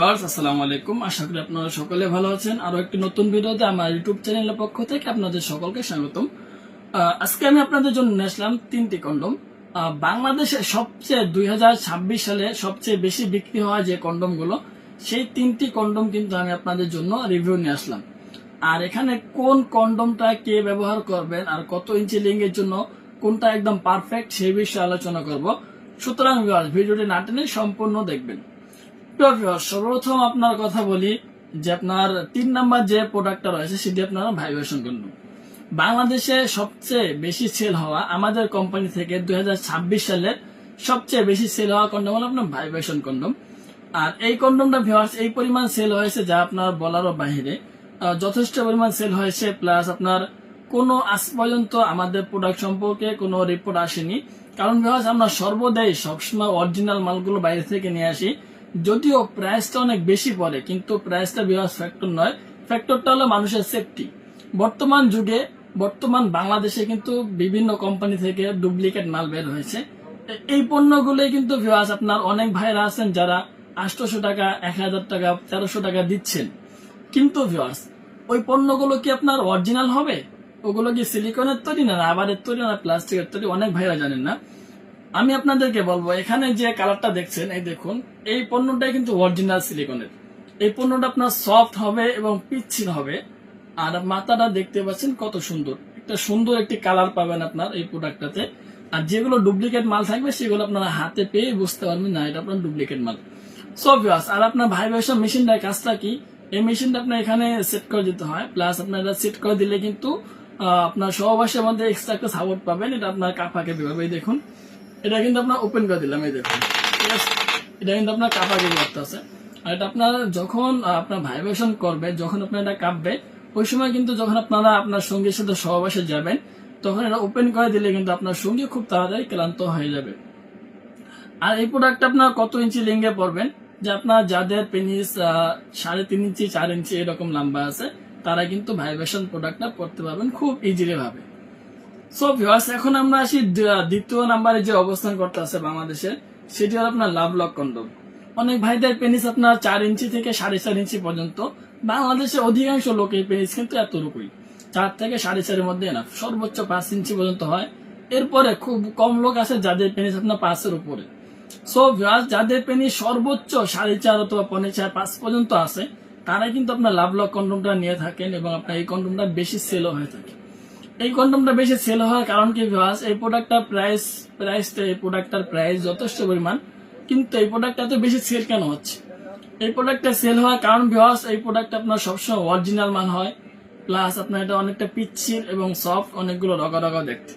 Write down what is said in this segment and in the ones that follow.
আসসালামু আলাইকুম। আশা করি আপনারা সকলে ভালো আছেন। আরো একটি নতুন ভিডিওতে আমার ইউটিউব চ্যানেলের পক্ষ থেকে আপনাদের সকলকে স্বাগতম। আজকে আমি আপনাদের জন্য নিয়ে আসলাম 3টি কন্ডম। বাংলাদেশে সবচেয়ে 2026 সালে সবচেয়ে বেশি বিক্রি হওয়া যে কন্ডম গুলো, সেই 3টি কন্ডম কিন্তু আমি আপনাদের জন্য রিভিউ নিয়ে আসলাম। আর এখানে কোন কন্ডমটা কে ব্যবহার করবেন আর কত ইঞ্চি লিঙ্গের জন্য কোনটা একদম পারফেক্ট সেই বিষয়ে আলোচনা করব। সুতরাং ভিডিওটি না টেনে সম্পূর্ণ দেখবেন। সর্বপ্রথম আপনার কথা বলি যে আপনার 3 নাম্বার যে প্রোডাক্টটা রয়েছে সেটি আপনারা ভাইব্রেশন কন্ডম। বাংলাদেশে সবচেয়ে বেশি সেল হওয়া আমাদের কোম্পানি থেকে 2026 সালের সবচেয়ে বেশি সেল হওয়া কন্ডম হলো আপনার ভাইব্রেশন কন্ডম। আর এই কন্ডমটা ভিউয়ার্স এই পরিমাণ সেল হয়েছে যা আপনার বলারও বাহিরে, যথেষ্ট পরিমাণ সেল হয়েছে। প্লাস আপনার কোনো আজ পর্যন্ত আমাদের প্রোডাক্ট সম্পর্কে কোনো রিপোর্ট আসেনি, কারণ ভিউয়ার্স আমরা সর্বদাই সবসময় অরিজিনাল মালগুলো বাইরে থেকে নিয়ে আসি। যদিও প্রাইসটা অনেক বেশি পড়ে, কিন্তু প্রাইসটা ভিউয়ার্স ফ্যাক্টর নয়, ফ্যাক্টরটা হলো মানুষের সেফটি। বর্তমান বাংলাদেশে কিন্তু বিভিন্ন কোম্পানি থেকে ডুপ্লিকেট মাল বের হয়েছে। এই পণ্যগুলোই কিন্তু ভিউয়ার্স আপনার অনেক ভাইরা আছেন যারা 800 টাকা, 1000 টাকা, 1300 টাকা দিচ্ছেন। কিন্তু ভিউয়ার্স ওই পণ্যগুলো কি আপনার অরিজিনাল হবে? ওগুলো কি সিলিকনের তৈরি না রাবারের তৈরি না প্লাস্টিকের তৈরি? অনেক ভাইরা জানেন না। আমি আপনাদেরকে বলবো, এখানে যে কালারটা দেখছেন, এই দেখুন, এই পণ্যটাই কিন্তু অরিজিনাল সিলিকনের। এই পণ্যটা আপনার সফট হবে এবং পিচ্ছিল হবে। আর মাথাটা দেখতে পাচ্ছেন কত সুন্দর, সুন্দর একটি কালার পাবেন আপনার এই প্রোডাক্টটাতে। আর যেগুলো ডুপ্লিকেট মাল থাকবে সেগুলো আপনারা হাতে পেয়ে বুঝতে পারবেন না এটা আপনার ডুপ্লিকেট মাল। সো ভিউয়ার্স, আর আপনার ভাইব্রেশন মেশিনটার কাজটা কি? এই মেশিনটা আপনার এখানে সেট করে দিতে হয়। প্লাস আপনার এটা সেট করে দিলে কিন্তু আপনার সহবাসের মধ্যে এক্সট্রা একটা সাপোর্ট পাবেন। এটা আপনার কাপাকে বিভাবে দেখুন, এটা কিন্তু আপনার ওপেন করে দিলাম, এই দেখুন, ঠিক আছে? এটা কিন্তু আপনার কাপাকে করতে আছে। আর এটা আপনার যখন আপনার ভাইব্রেশন করবে, যখন আপনার এটা কাঁপবে, ওই সময় কিন্তু যখন আপনারা আপনার সঙ্গীর সাথে সহবাসে যাবেন, তখন এটা ওপেন করে দিলে কিন্তু আপনার সঙ্গী খুব তাড়াতাড়ি ক্লান্ত হয়ে যাবে। আর এই প্রোডাক্টটা আপনার কত ইঞ্চি লিঙ্গে পড়বেন, যে আপনার যাদের পেনিস 3.5 ইঞ্চি 4 ইঞ্চি এরকম লম্বা আছে, তারা কিন্তু ভাইব্রেশন প্রোডাক্টটা পড়তে পারবেন খুব ইজিলি ভাবে। সো ভিউয়ার্স, এখন আমরা আসি দ্বিতীয় নাম্বারে যে অবস্থান করতে আছে বাংলাদেশের, সেটি হলো আপনার লাভ লক কন্ডম। অনেক ভাইদের পেনিস আপনার 4 ইঞ্চি থেকে 4.5 ইঞ্চি পর্যন্ত। বাংলাদেশে অধিকাংশ লোকের পেনিস কিন্তু এতটুকুই, 4 থেকে 4.5 মধ্যে না, সর্বোচ্চ 5 ইঞ্চি পর্যন্ত হয়। এরপরে খুব কম লোক আছে যাদের পেনিস আপনার 5-এর উপরে। সো ভিউয়ার্স, যাদের পেনিস সর্বোচ্চ 4.5 অথবা 4.5 পর্যন্ত আছে, তারা কিন্তু আপনার লাভ লক কন্ডমটা নিয়ে থাকেন এবং আপনার এই কন্ডমটা বেশি সেলও হয়ে থাকে। এই কন্ডমটা বেশি সেল হওয়ার কারণ কি ভিউয়ার্স? এই প্রোডাক্টটার প্রাইস যথেষ্ট পরিমাণ, কিন্তু এই প্রোডাক্টটা এত বেশি সেল কেন হচ্ছে? এই প্রোডাক্টটা সেল হওয়ার কারণ ভিউয়ার্স, এই প্রোডাক্টটা আপনার সবসময় অরিজিনাল মাল হয়। প্লাস আপনার এটা অনেকটা পিচ্ছিল এবং সফট, অনেকগুলো রগা রগা দেখতে।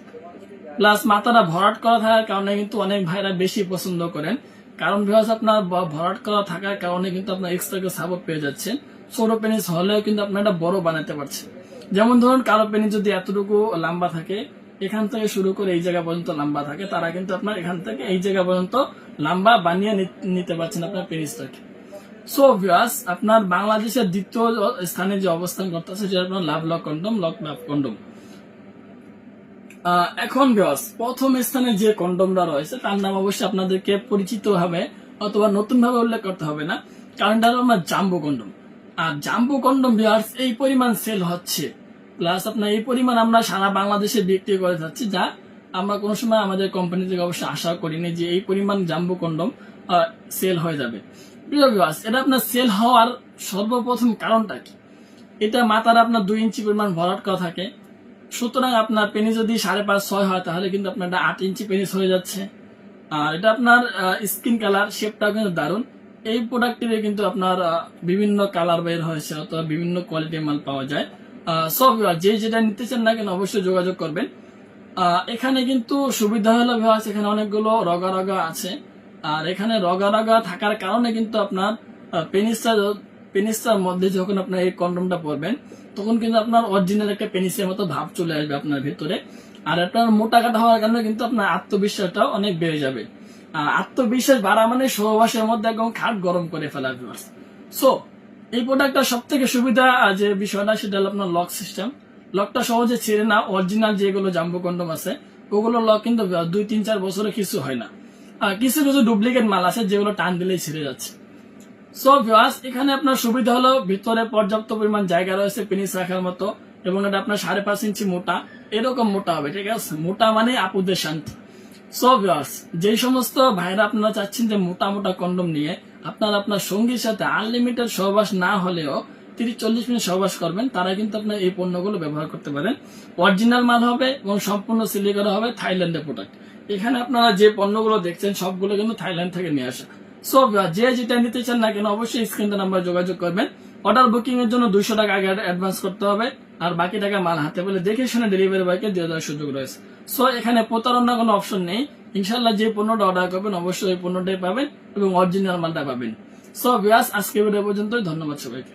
প্লাস মাথাটা ভরাট করা থাকার কারণে কিন্তু অনেক ভাইরা বেশি পছন্দ করেন। কারণ ভিউয়ার্স আপনার ভরাট করা থাকার কারণে কিন্তু আপনার এক্সট্রা সাপোর্ট পেয়ে যাচ্ছেন। ছোট পেনিস হলেও কিন্তু আপনার এটা বড় বানাতে পারছেন। যেমন ধরুন, কারো পেনিস যদি এতটুকু লম্বা থাকে, এখান থেকে শুরু করে এই জায়গা পর্যন্ত লম্বা থাকে, তারা কিন্তু আপনার এখান থেকে এই জায়গা পর্যন্ত লম্বা বানিয়ে নিতে পারছেন আপনার পেনিসটাকে। সো ভিউয়ার্স, আপনার বাংলাদেশের দ্বিতীয় স্থানে যে অবস্থান করতেছে সেটা আপনার লাভ লক কন্ডম। এখন ভিউয়ার্স, প্রথম স্থানে যে কন্ডমটা রয়েছে তার নাম অবশ্যই আপনাদেরকে পরিচিত হবে অথবা নতুন ভাবে উল্লেখ করতে হবে না, কারণ এটা হলো আমার জাম্বো কন্ডম। আর জাম্বো কন্ডম ভিউয়ার্স এই পরিমাণ সেল হচ্ছে, প্লাস আপনার এই পরিমাণ আমরা সারা বাংলাদেশে বিক্রি করে যাচ্ছি, যা আমরা কোনো সময় আমাদের কোম্পানি থেকে অবশ্যই আশা করিনি যে এই পরিমাণ জাম্বো কন্ডম সেল হয়ে যাবে। প্রিয় ভিউয়ার্স, এটা আপনার সেল হওয়ার সর্বপ্রথম কারণটা কি? এটা মাথার আপনার 2 ইঞ্চি পরিমাণ ভরাট করা থাকে। সুতরাং আপনার পেনিস যদি 5.5-6 হয়, তাহলে কিন্তু আপনার 8 ইঞ্চি পেনিস হয়ে যাচ্ছে। আর এটা আপনার স্কিন কালার শেপটা কিন্তু দারুণ। এই প্রোডাক্টের কিন্তু আপনার বিভিন্ন কালার বের হয়েছে অথবা বিভিন্ন কোয়ালিটির মাল পাওয়া যায়। সব যে যেটা নিতে চান না কেন অবশ্যই যোগাযোগ করবেন। এখানে কিন্তু সুবিধা হলো ভিউয়ার্স, এখানে অনেকগুলো রগা রগা আছে। আর এখানে রগা রগা থাকার কারণে কিন্তু আপনার পেনিসটার মধ্যে যখন আপনার এই কন্ডমটা পরবেন, তখন কিন্তু আপনার অরিজিনাল একটা পেনিসের মতো ভাব চলে আসবে আপনার ভেতরে। আর আপনার মোটা কাটা হওয়ার কারণে কিন্তু আপনার আত্মবিশ্বাসটাও অনেক বেড়ে যাবে। আত্মবিশ্বাস বাড়া মানে সহবাসের মধ্যে একদম খাট গরম করে ফেলা ভিউয়ার্স। সো এই প্রোডাক্টটা সব থেকে সুবিধা যে বিষয়টা, সেটা হলো আপনার লক সিস্টেম। লকটা সহজে ছেড়ে না। অরিজিনাল যেগুলো জাম্বো কন্ডম আছে ওগুলো লক কিন্তু 2-3-4 বছরে কিছু হয় না। কিছু কিছু ডুপ্লিকেট মাল আছে যেগুলো টান দিলেই ছেড়ে যাচ্ছে। সো ভিউয়ার্স, এখানে আপনার সুবিধা হলো ভিতরে পর্যাপ্ত পরিমাণ জায়গা রয়েছে পেনিস রাখার মতো, এবং এটা আপনার 5.5 ইঞ্চি মোটা, এরকম মোটা হবে, ঠিক আছে? মোটা মানে আপুদের শান্তি। সো ভিউয়ার্স, যেই সমস্ত ভাইরা আপনারা চাচ্ছেন যে মোটা মোটা কন্ডম নিয়ে আপনারা আপনার সঙ্গীর সাথে আনলিমিটেড সহবাস না হলেও 30-40 মিনিট সহবাস করবেন, তারা কিন্তু আপনার এই পণ্যগুলো ব্যবহার করতে পারেন। অরিজিনাল মাল হবে এবং সম্পূর্ণ সিলি করা হবে, থাইল্যান্ডের প্রোডাক্ট। এখানে আপনারা যে পণ্যগুলো দেখছেন সবগুলো কিন্তু থাইল্যান্ড থেকে নিয়ে আসা। সো যে যেটা নিতে চান না কেন অবশ্যই স্ক্রিনে নাম্বার যোগাযোগ করবেন। অর্ডার বুকিং এর জন্য 200 টাকা আগে অ্যাডভান্স করতে হবে, আর বাকি টাকা মাল হাতে পেলে দেখে শুনে ডেলিভারি বয়কে দিয়ে দেওয়ার সুযোগ রয়েছে। সো এখানে প্রতারণার কোনো অপশন নেই। ইনশাল্লাহ যে পণ্যটা অর্ডার করবেন অবশ্যই ওই পণ্যটাই পাবেন এবং অরিজিনাল মালটা পাবেন। সো ভিউয়ার্স, আজকে ভিডিও পর্যন্তই। ধন্যবাদ সবাইকে।